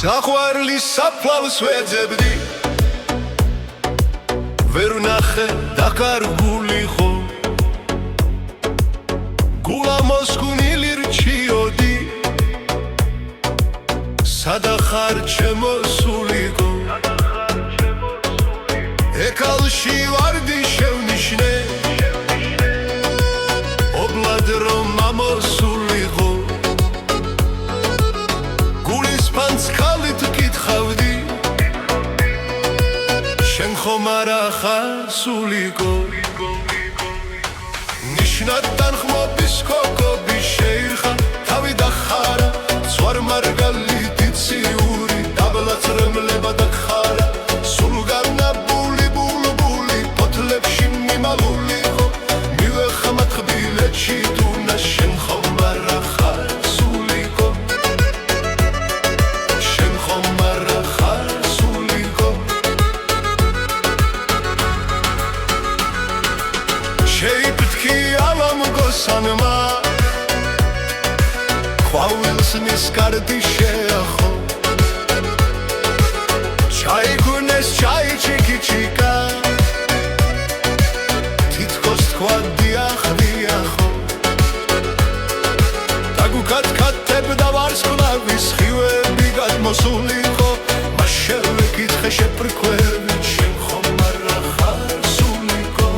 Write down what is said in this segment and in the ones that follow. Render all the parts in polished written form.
საყვარლის საფლავს ვეძებდი ვერ ვნახე დაკარგულიყო გულა მოსკვნილი რჩიოდი სადახარ ჩემო სულიყო ეკალში ვარდი შევნიშნე ობლად რომ ამოსულიყო გულის ფანცქალით კითხავდი შენ ხომ არა ხარ სულიყო ნიშნად თანხმობის კოკობი შეირხა თავი დახარა ზვარ მარგალიტი ციური დაბლაც რემლება დახარა სულგანა ბული ბულბული პოთლებში მიმალულიყო მივეხმათ ხბილეთში თუნა შენ ხომ არა ხარ სულიყო შენ ხომ არა ხარ სულიყო შეიფთქი ალამგოსანმა ყვავილსნის კარდი შეახო ჩაიგუნეს ჩაი ჩიკიჩიკა თითქოს თქვა დიახ დიახო დაგუკატკატებდა ვარსკვლავის სხივები გადმოსულიყო მას შევეკითხე შეფრქვევით შენ ხომ არა ხარ სულიყო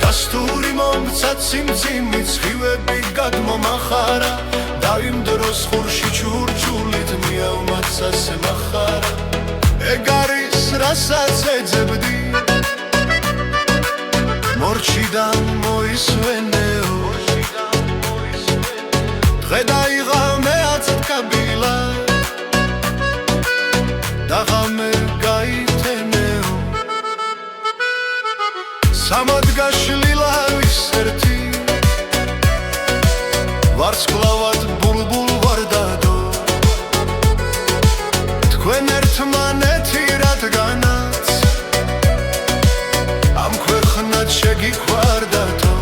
დასტური მომცა ციმციმით სხივები გადმომახარა დავიმ დროს ხურში ჩურჩულით მიავმაცას მახარა ეგ არის რასაც ეძებდი მორჩიდან მოისვენეო დღე დაიღა მეაცთ კაბილა და ღამე გაითენეო სამად გაშლილა ვის ერთი ვარსკვლავად ბულბულ ვარდადო თქვენ ერთმანეთი რადგანაც ამ ქვეყნად შეგიყვარდათო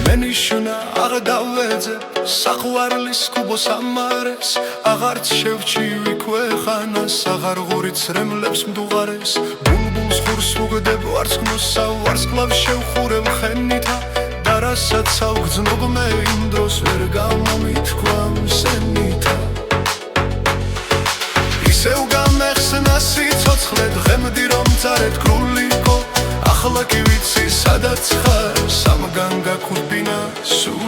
მე ნიშნა აღ დავეძებ საყვარლის კუბოს ამარეს აღარც შევჩივი ქვეყანას აღარ ღურიც რემლებს მდუღარეს ბულბულს ხურს უგდებ ვარსკვლავსა ვარსკვლავს შევხურებ ხენითა და რასაც ავგრძნობ მე იმ დროს ვერ გამომითქვამ სენითა ისევ გამეხსნა სიცოცხლე დღემდე რომ წარეთ გულიყო ახლა კი ვიცი სადაც ხარ სამგან გაქურბინა სულ